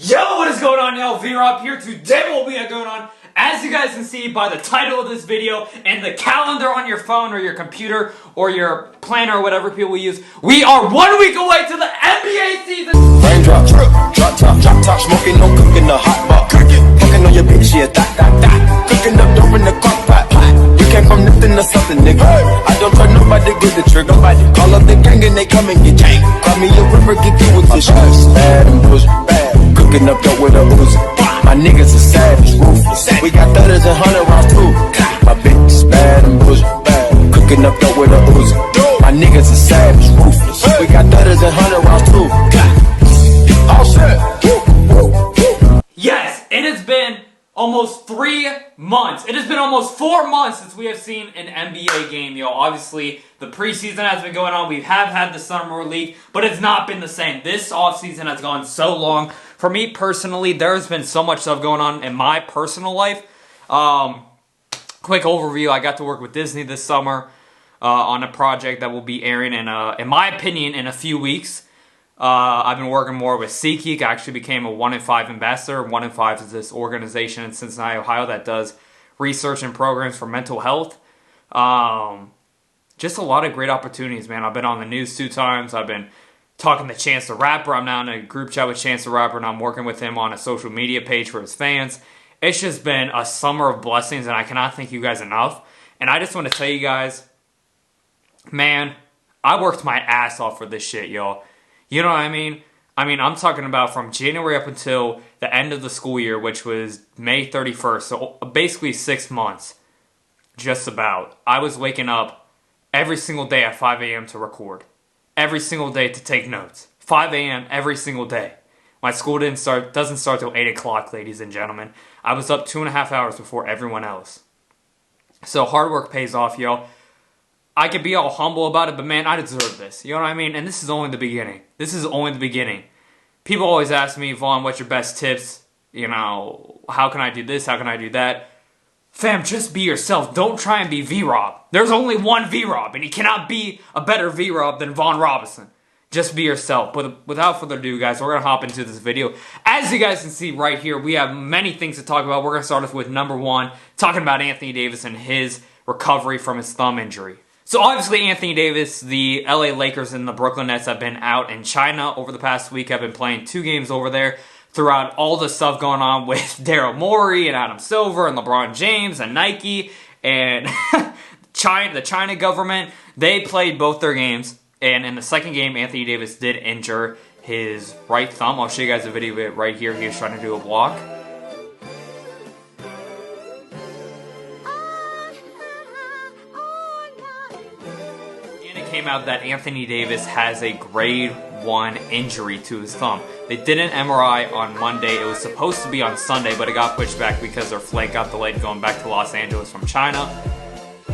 Yo, what is going on, y'all? V-Rob here. Today what we got going on, as you guys can see by the title of this video and the calendar on your phone or your computer or your planner or whatever people use, we are 1 week away to the NBA season. Raindrop, drop top, smoking, no cooking, the hot pot. Fucking on your bitch, yeah, that. Cooking up dope in the crock pot. You came from nothing to something, nigga. I don't try nobody, get the trigger. Call up the gang and they come and get gang. Call me a river, get you with the shots. Bad and bullshit, bad. Cooking up dope with a Uzi. My niggas are savage, ruthless. We got 30s and 100 rounds too. My bitch is bad and bullshit, bad. Cooking up dope with a Uzi. My niggas are savage, ruthless. We got 30s and 100 rounds too. All set. Yes, it has been almost 3 months. It has been almost 4 months since we have seen an NBA game, yo. Obviously, the preseason has been going on. We have had the Summer League, but it's not been the same. This offseason has gone so long. For me personally, there's been so much stuff going on in my personal life. Quick overview, I got to work with Disney this summer on a project that will be airing in my opinion, in a few weeks. I've been working more with SeatGeek. I actually became a 1 in 5 ambassador. 1 in 5 is this organization in Cincinnati, Ohio that does research and programs for mental health. Just a lot of great opportunities, man. I've been on the news 2 times. I've been talking to Chance the Rapper. I'm now in a group chat with Chance the Rapper, and I'm working with him on a social media page for his fans. It's just been a summer of blessings, and I cannot thank you guys enough. And I just want to tell you guys, man, I worked my ass off for this shit, y'all. You know what I mean? I'm talking about from January up until the end of the school year, which was May 31st, so basically 6 months, just about. I was waking up every single day at 5 a.m. to record. Every single day to take notes. 5 a.m. every single day. My school doesn't start till 8 o'clock, ladies and gentlemen. I was up 2.5 hours before everyone else. So hard work pays off, yo. I could be all humble about it, but man, I deserve this. You know what I mean? And this is only the beginning. This is only the beginning. People always ask me, Vaughn, what's your best tips? You know, how can I do this? How can I do that? Fam, just be yourself. Don't try and be V-Rob. There's only one V-Rob, and he cannot be a better V-Rob than Vaughn Robinson. Just be yourself. But without further ado, guys, we're going to hop into this video. As you guys can see right here, we have many things to talk about. We're going to start off with number 1, talking about Anthony Davis and his recovery from his thumb injury. So obviously Anthony Davis, the LA Lakers and the Brooklyn Nets have been out in China over the past week. Have been playing 2 games over there throughout all the stuff going on with Daryl Morey and Adam Silver and LeBron James and Nike and the China government. They played both their games, and in the second game, Anthony Davis did injure his right thumb. I'll show you guys a video of it right here. He was trying to do a block. Came out that Anthony Davis has a grade 1 injury to his thumb. They did an MRI on Monday. It was supposed to be on Sunday, but it got pushed back because their flight got delayed going back to Los Angeles from China.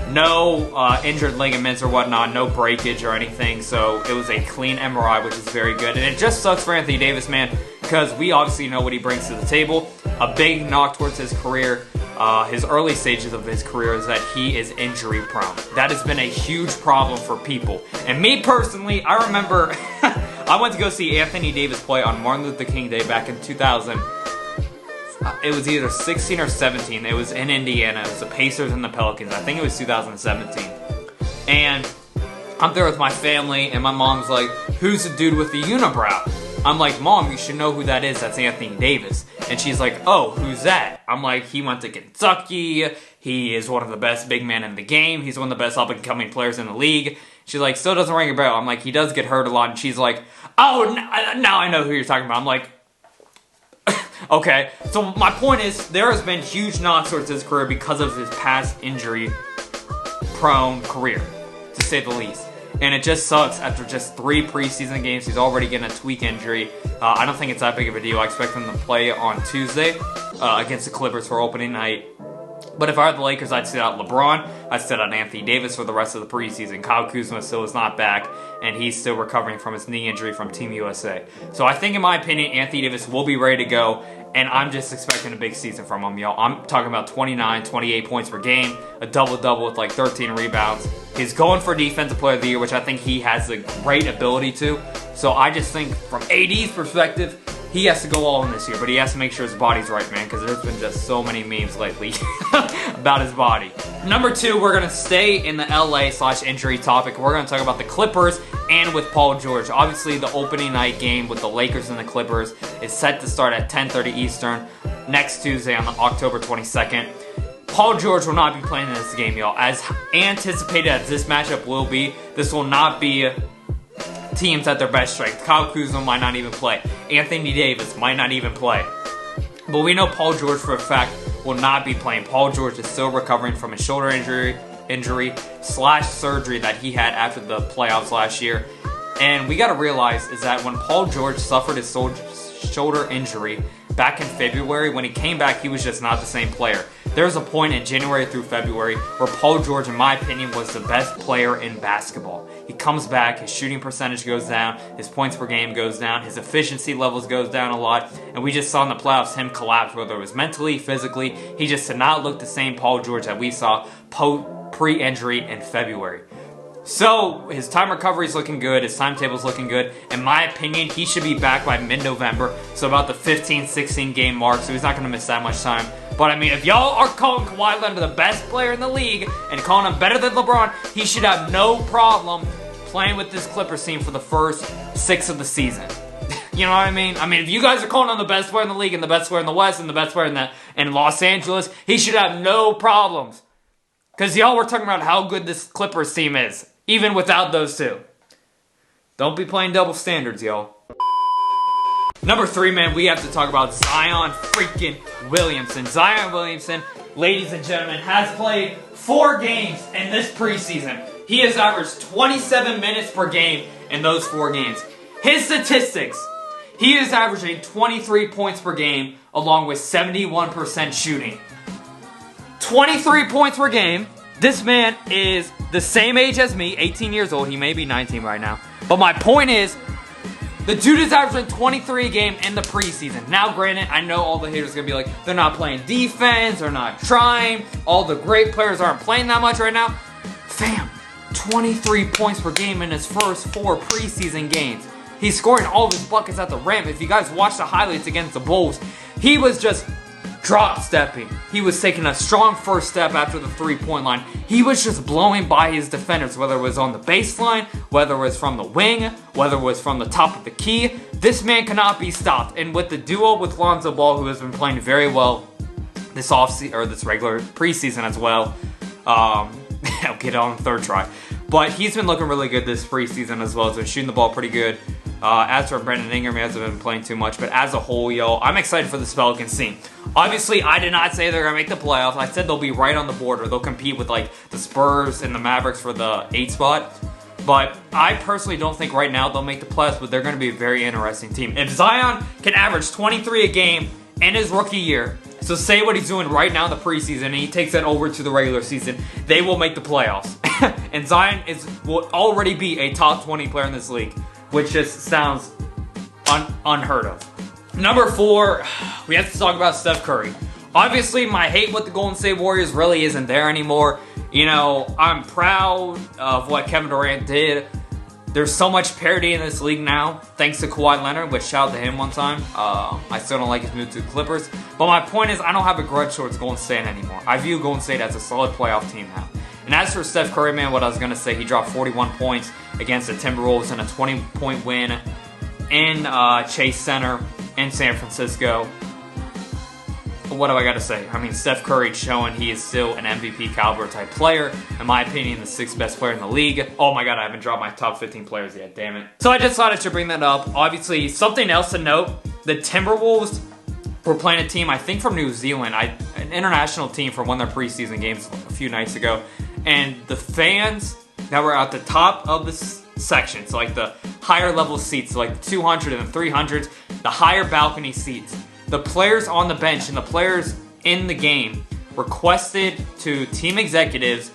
No injured ligaments or whatnot, no breakage or anything, so it was a clean MRI, which is very good. And it just sucks for Anthony Davis, man, because we obviously know what he brings to the table. A big knock towards his career. His early stages of his career is that he is injury prone. That has been a huge problem for people. And me personally, I remember I went to go see Anthony Davis play on Martin Luther King Day back in 2000. It was either 16 or 17. It was in Indiana. It was the Pacers and the Pelicans. I think it was 2017. And I'm there with my family, and my mom's like, "Who's the dude with the unibrow?" I'm like, "Mom, you should know who that is. That's Anthony Davis." And she's like, "Oh, who's that?" I'm like, "He went to Kentucky. He is one of the best big men in the game. He's one of the best up-and-coming players in the league." She's like, "Still doesn't ring a bell." I'm like, "He does get hurt a lot." And she's like, "Oh, now I know who you're talking about." I'm like, okay. So my point is, there has been huge knocks towards his career because of his past injury-prone career, to say the least. And it just sucks after just 3 preseason games. He's already getting a tweak injury. I don't think it's that big of a deal. I expect him to play on Tuesday against the Clippers for opening night. But if I had the Lakers, I'd sit out LeBron. I'd sit out Anthony Davis for the rest of the preseason. Kyle Kuzma still is not back, and he's still recovering from his knee injury from Team USA. So I think, in my opinion, Anthony Davis will be ready to go, and I'm just expecting a big season from him, y'all. I'm talking about 29, 28 points per game, a double-double with like 13 rebounds. He's going for Defensive Player of the Year, which I think he has a great ability to. So I just think, from AD's perspective, he has to go all in this year, but he has to make sure his body's right, man, because there's been just so many memes lately about his body. Number 2, we're going to stay in the LA/injury topic. We're going to talk about the Clippers and with Paul George. Obviously, the opening night game with the Lakers and the Clippers is set to start at 10:30 Eastern next Tuesday on October 22nd. Paul George will not be playing in this game, y'all. As anticipated as this matchup will be, this will not be teams at their best strength. Kyle Kuzma might not even play. Anthony Davis might not even play. But we know Paul George for a fact will not be playing. Paul George is still recovering from his shoulder injury/surgery that he had after the playoffs last year. And we got to realize is that when Paul George suffered his shoulder injury back in February, when he came back, he was just not the same player. There was a point in January through February where Paul George, in my opinion, was the best player in basketball. He comes back, his shooting percentage goes down, his points per game goes down, his efficiency levels goes down a lot, and we just saw in the playoffs him collapse, whether it was mentally, physically. He just did not look the same Paul George that we saw pre-injury in February. So, his time recovery is looking good, his timetable is looking good. In my opinion, he should be back by mid-November, so about the 15-16 game mark, so he's not going to miss that much time. But I mean, if y'all are calling Kawhi Leonard the best player in the league and calling him better than LeBron, he should have no problem playing with this Clippers team for the first 6 of the season. You know what I mean? I mean, if you guys are calling him the best player in the league and the best player in the West and the best player in Los Angeles, he should have no problems. Because y'all were talking about how good this Clippers team is, even without those two. Don't be playing double standards, y'all. Number 3, man, we have to talk about Zion freaking Williamson. Zion Williamson, ladies and gentlemen, has played 4 games in this preseason. He has averaged 27 minutes per game in those 4 games. His statistics, he is averaging 23 points per game along with 71% shooting. 23 points per game. This man is the same age as me, 18 years old. He may be 19 right now. But my point is, the dude is averaging 23 a game in the preseason. Now, granted, I know all the haters are going to be like, they're not playing defense, they're not trying, all the great players aren't playing that much right now. Fam, 23 points per game in his first 4 preseason games. He's scoring all of his buckets at the rim. If you guys watch the highlights against the Bulls, he was just drop stepping. He was taking a strong first step after the 3-point line. He was just blowing by his defenders, whether it was on the baseline, whether it was from the wing, whether it was from the top of the key. This man cannot be stopped. And with the duo with Lonzo Ball, who has been playing very well this offseason or this regular preseason as well, I'll get it on the 3rd try. But he's been looking really good this preseason as well. He's been shooting the ball pretty good. As for Brandon Ingram, he hasn't been playing too much. But as a whole, yo, I'm excited for this Pelicans team. Obviously, I did not say they're going to make the playoffs. I said they'll be right on the border. They'll compete with, like, the Spurs and the Mavericks for the 8th spot. But I personally don't think right now they'll make the playoffs, but they're going to be a very interesting team. If Zion can average 23 a game in his rookie year, so say what he's doing right now in the preseason, and he takes that over to the regular season, they will make the playoffs. And Zion will already be a top 20 player in this league, which just sounds unheard of. Number 4, we have to talk about Steph Curry. Obviously, my hate with the Golden State Warriors really isn't there anymore. You know, I'm proud of what Kevin Durant did. There's so much parity in this league now, thanks to Kawhi Leonard, which shout out to him one time. I still don't like his move to the Clippers. But my point is, I don't have a grudge towards Golden State anymore. I view Golden State as a solid playoff team now. And as for Steph Curry, man, what I was going to say, he dropped 41 points against the Timberwolves in a 20-point win in Chase Center in San Francisco. What do I got to say? I mean, Steph Curry showing he is still an MVP caliber type player. In my opinion, the 6th best player in the league. Oh my god, I haven't dropped my top 15 players yet, damn it. So I just thought I should bring that up. Obviously, something else to note, the Timberwolves were playing a team, I think from New Zealand, an international team from one of their preseason games a few nights ago. And the fans that were at the top of the section, so like the higher level seats, so like the 200 and the 300s, the higher balcony seats, the players on the bench and the players in the game requested to team executives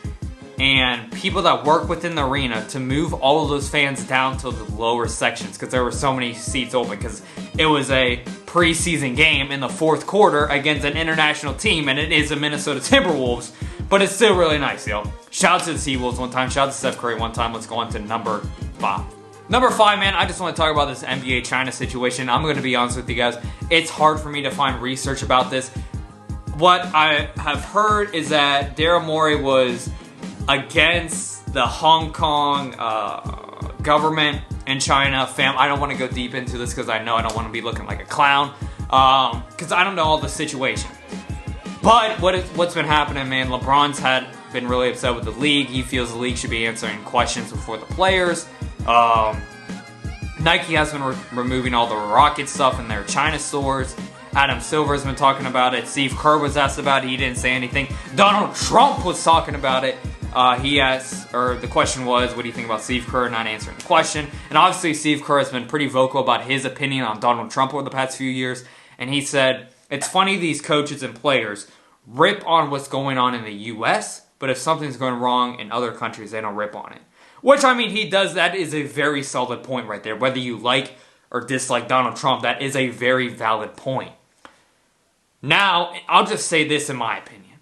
and people that work within the arena to move all of those fans down to the lower sections because there were so many seats open because it was a preseason game in the 4th quarter against an international team, and it is the Minnesota Timberwolves, but it's still really nice, yo. Shout out to the Seawolves one time, shout out to Steph Curry one time. Let's go on to number 5. Number 5, man, I just want to talk about this NBA China situation. I'm going to be honest with you guys. It's hard for me to find research about this. What I have heard is that Daryl Morey was against the Hong Kong government in China. I don't want to go deep into this because I know I don't want to be looking like a clown because I don't know all the situation. But what's been happening, man, LeBron's been really upset with the league. He feels the league should be answering questions before the players. Nike has been removing all the Rocket stuff in their China stores. Adam Silver has been talking about it. Steve Kerr was asked about it. He didn't say anything. Donald Trump was talking about it. The question was, what do you think about Steve Kerr not answering the question? And obviously Steve Kerr has been pretty vocal about his opinion on Donald Trump over the past few years. And he said, it's funny these coaches and players rip on what's going on in the U.S., but if something's going wrong in other countries, they don't rip on it. Which, I mean, he does. That is a very solid point right there. Whether you like or dislike Donald Trump, that is a very valid point. Now, I'll just say this in my opinion.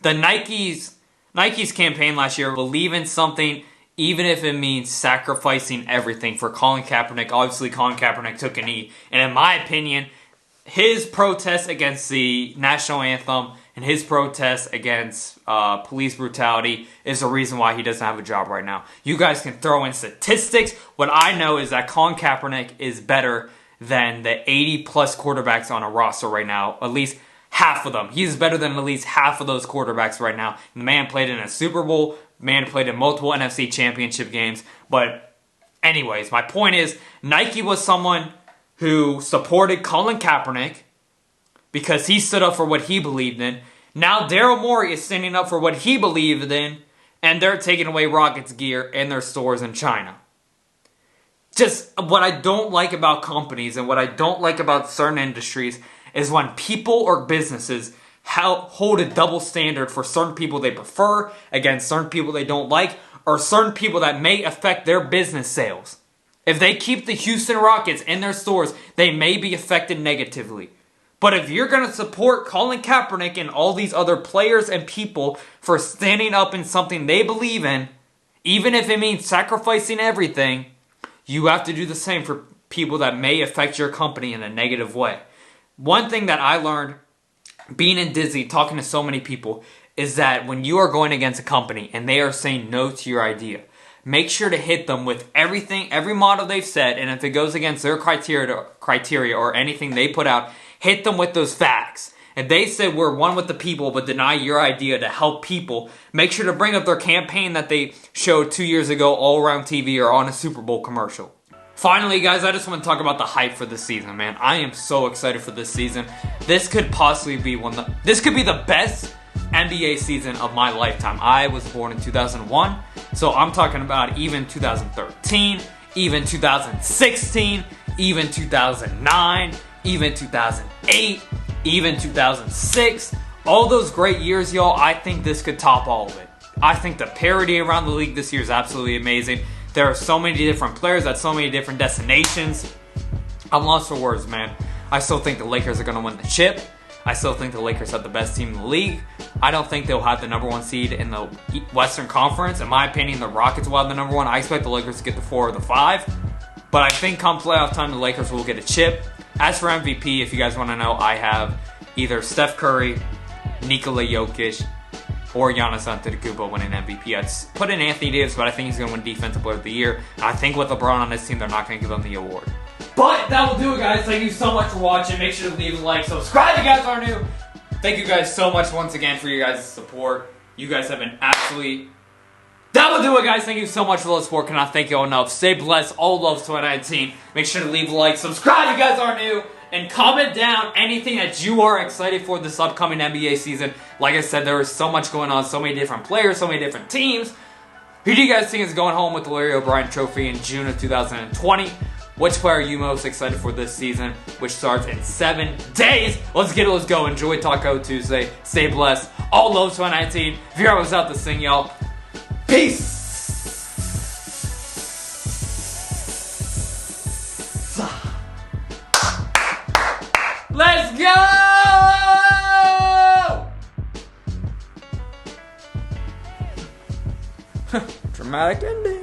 The Nike's campaign last year, believe in something, even if it means sacrificing everything for Colin Kaepernick. Obviously, Colin Kaepernick took a knee. And in my opinion, his protest against the national anthem and his protest against police brutality is the reason why he doesn't have a job right now. You guys can throw in statistics. What I know is that Colin Kaepernick is better than the 80-plus quarterbacks on a roster right now. At least half of them. He's better than at least half of those quarterbacks right now. The man played in a Super Bowl. The man played in multiple NFC championship games. But anyways, my point is, Nike was someone who supported Colin Kaepernick because he stood up for what he believed in. Now Daryl Morey is standing up for what he believed in, and they're taking away Rockets gear in their stores in China. Just what I don't like about companies and what I don't like about certain industries is when people or businesses hold a double standard for certain people they prefer against certain people they don't like, or certain people that may affect their business sales. If they keep the Houston Rockets in their stores, they may be affected negatively. But if you're going to support Colin Kaepernick and all these other players and people for standing up in something they believe in, even if it means sacrificing everything, you have to do the same for people that may affect your company in a negative way. One thing that I learned being in Disney, talking to so many people, is that when you are going against a company and they are saying no to your idea, make sure to hit them with everything, every model they've said, and if it goes against their criteria or anything they put out, hit them with those facts. If they said we're one with the people but deny your idea to help people, make sure to bring up their campaign that they showed 2 years ago all around TV or on a Super Bowl commercial. Finally, guys, I just want to talk about the hype for this season, man. I am so excited for this season. This could possibly be this could be the best NBA season of my lifetime. I was born in 2001, so I'm talking about even 2013, even 2016, even 2009, even 2008, even 2006. All those great years, y'all, I think this could top all of it. I think the parity around the league this year is absolutely amazing. There are so many different players at so many different destinations. I'm lost for words, man. I still think the Lakers are going to win the chip. I still think the Lakers have the best team in the league. I don't think they'll have the number 1 seed in the Western Conference. In my opinion, the Rockets will have the number 1. I expect the Lakers to get the 4 or the 5. But I think come playoff time, the Lakers will get a chip. As for MVP, if you guys want to know, I have either Steph Curry, Nikola Jokic, or Giannis Antetokounmpo winning MVP. I'd put in Anthony Davis, but I think he's going to win Defensive Player of the Year. And I think with LeBron on this team, they're not going to give him the award. But that will do it, guys. Thank you so much for watching. Make sure to leave a like, subscribe if you guys are new. Thank you guys so much once again for your guys' support. You guys have been absolutely... That will do it, guys. Thank you so much for the support. Cannot thank you all enough. Stay blessed. All love to 2019. Make sure to leave a like, subscribe if you guys are new, and comment down anything that you are excited for this upcoming NBA season. Like I said, there is so much going on, so many different players, so many different teams. Who do you guys think is going home with the Larry O'Brien Trophy in June of 2020? Which player are you most excited for this season, which starts in 7 days? Let's get it, let's go. Enjoy Taco Tuesday. Stay blessed. All love 2019. Vera was out to sing, y'all. Peace! Let's go! Dramatic ending.